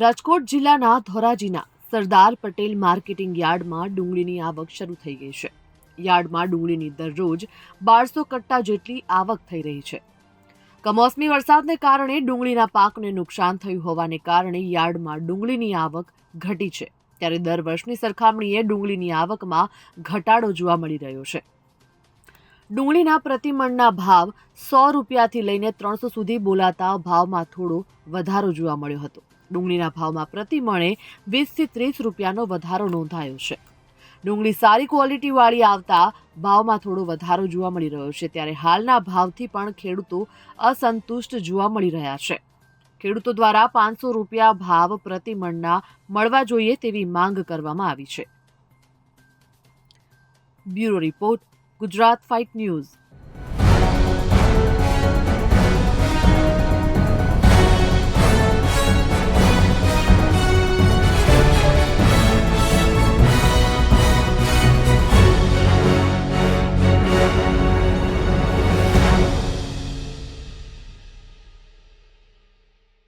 રાજકોટ જિલ્લાના ધોરાજીના સરદાર પટેલ માર્કેટિંગ યાર્ડમાં ડુંગળીની આવક શરૂ થઈ ગઈ છે. યાર્ડમાં ડુંગળીની દરરોજ 1200 કટ્ટા જેટલી આવક થઈ રહી છે. કમોસમી વરસાદને કારણે ડુંગળીના પાકને નુકસાન થયું હોવાને કારણે યાર્ડમાં ડુંગળીની આવક ઘટી છે. ત્યારે દર વર્ષની સરખામણીએ ડુંગળીની આવકમાં ઘટાડો જોવા મળી રહ્યો છે. ડુંગળીના પ્રતિમણના ભાવ 100 રૂપિયાથી લઈને 300 સુધી બોલાતા ભાવમાં થોડો વધારો જોવા મળ્યો હતો. ડુંગળીના ભાવમાં પ્રતિમણે 20 થી 30 રૂપિયાનો વધારો નોંધાયો છે. ડુંગળી સારી ક્વોલિટીવાળી આવતા ભાવમાં થોડો વધારો જોવા મળી રહ્યો છે. ત્યારે હાલના ભાવથી પણ ખેડૂતો અસંતુષ્ટ જોવા મળી રહ્યા છે. ખેડૂતો દ્વારા 500 રૂપિયા ભાવ પ્રતિમણના મળવા જોઈએ તેવી માંગ કરવામાં આવી છે. Bureau report, Gujarat fight news.